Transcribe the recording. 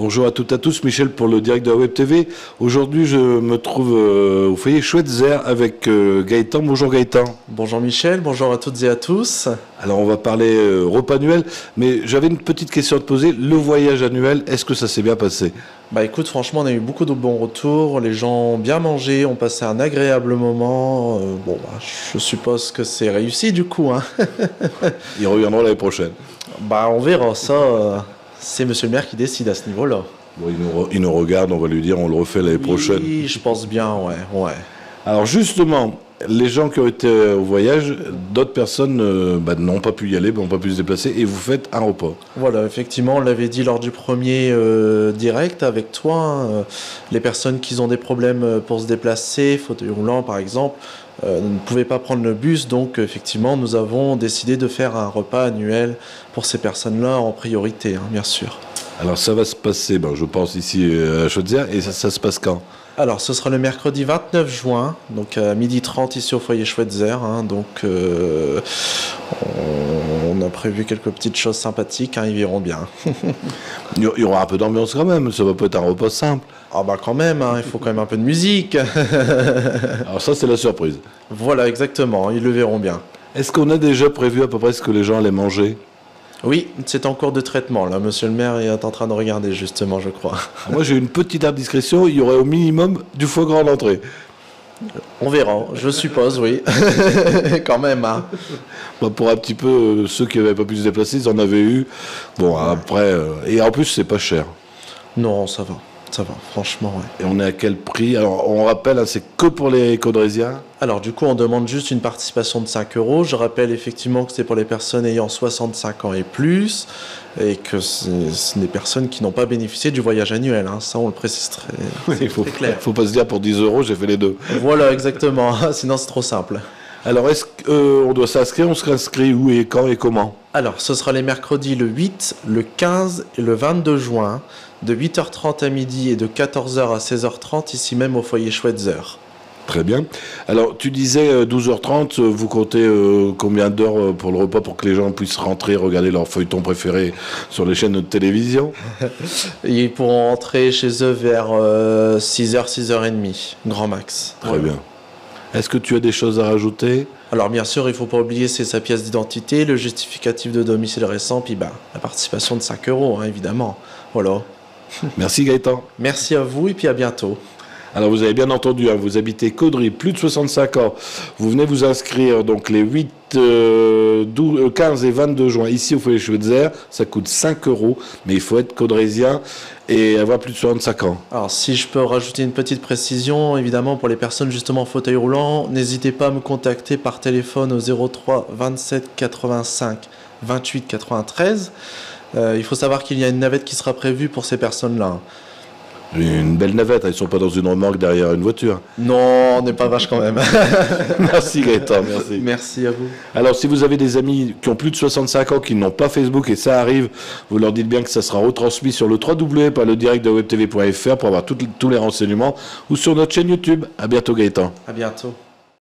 Bonjour à toutes et à tous, Michel pour le direct de la Web TV. Aujourd'hui, je me trouve au foyer Schweitzer avec Gaëtan. Bonjour Gaëtan. Bonjour Michel, bonjour à toutes et à tous. Alors on va parler repas annuel, mais j'avais une petite question à te poser. Le voyage annuel, est-ce que ça s'est bien passé? Bah écoute, franchement, on a eu beaucoup de bons retours. Les gens ont bien mangé, ont passé un agréable moment. Je suppose que c'est réussi du coup, hein. Ils reviendront l'année prochaine. Bah on verra ça. C'est monsieur le maire qui décide à ce niveau-là. Bon, il nous regarde, on va lui dire on le refait l'année prochaine. Oui, je pense bien, ouais. Alors justement, les gens qui ont été au voyage, d'autres personnes n'ont pas pu y aller, n'ont pas pu se déplacer, et vous faites un repas. Voilà, effectivement, on l'avait dit lors du premier direct avec toi, hein, les personnes qui ont des problèmes pour se déplacer, fauteuil roulant par exemple, ne pouvaient pas prendre le bus, donc effectivement, nous avons décidé de faire un repas annuel pour ces personnes-là en priorité, hein, bien sûr. Alors ça va se passer, je pense ici à Schweitzer, et ça se passe quand? Alors, ce sera le mercredi 29 juin, donc à 12h30 ici au foyer Schweitzer. Hein, on a prévu quelques petites choses sympathiques, hein, ils verront bien. Il y aura un peu d'ambiance quand même, ça va pas être un repas simple. Ah bah quand même, hein, il faut quand même un peu de musique. Alors ça, c'est la surprise. Voilà, exactement, ils le verront bien. Est-ce qu'on a déjà prévu à peu près ce que les gens allaient manger? Oui, c'est en cours de traitement. Là, monsieur le maire est en train de regarder, justement, je crois. Moi, j'ai une petite indiscrétion. Il y aurait au minimum du foie gras en entrée. On verra, je suppose, oui. Quand même, hein. Pour un petit peu, ceux qui n'avaient pas pu se déplacer, ils en avaient eu. Bon, après... et en plus, c'est pas cher. Non, ça va, franchement, ouais. Et on est à quel prix? Alors, on rappelle, hein, c'est que pour les Caudrésiens. Alors, du coup, on demande juste une participation de 5 €. Je rappelle effectivement que c'est pour les personnes ayant 65 ans et plus, et que ce sont des personnes qui n'ont pas bénéficié du voyage annuel. Hein. Ça, on le précise très clair. Il faut pas se dire pour 10 €, j'ai fait les deux. Voilà, exactement. Sinon, c'est trop simple. Alors, est-ce qu'on doit s'inscrire? On se réinscrit où et quand et comment? Alors, ce sera les mercredis le 8, le 15 et le 22 juin, de 8h30 à midi et de 14h à 16h30, ici même au foyer Schweitzer. Très bien. Alors, tu disais 12h30, vous comptez combien d'heures pour le repas pour que les gens puissent rentrer, regarder leur feuilleton préféré sur les chaînes de télévision? Ils pourront rentrer chez eux vers 6h, 6h30, grand max. Très bien. Est-ce que tu as des choses à rajouter? Alors bien sûr, il ne faut pas oublier, c'est sa pièce d'identité, le justificatif de domicile récent, puis la participation de 5 €, hein, évidemment. Voilà. Merci Gaëtan. Merci à vous et puis à bientôt. Alors vous avez bien entendu, hein, vous habitez Caudry, plus de 65 ans, vous venez vous inscrire donc les 8, 15 et 22 juin ici au foyer Schweitzer, ça coûte 5 €, mais il faut être caudrésien et avoir plus de 65 ans. Alors si je peux rajouter une petite précision, évidemment pour les personnes justement en fauteuil roulant, n'hésitez pas à me contacter par téléphone au 03 27 85 28 93. Il faut savoir qu'il y a une navette qui sera prévue pour ces personnes-là. Une belle navette, ils ne sont pas dans une remorque derrière une voiture. Non, on n'est pas vache quand même. Merci Gaëtan, merci. Merci à vous. Alors si vous avez des amis qui ont plus de 65 ans, qui n'ont pas Facebook, et ça arrive, vous leur dites bien que ça sera retransmis sur le www.ledirectdewebtv.fr pour avoir tous les renseignements, ou sur notre chaîne YouTube. À bientôt Gaëtan. À bientôt.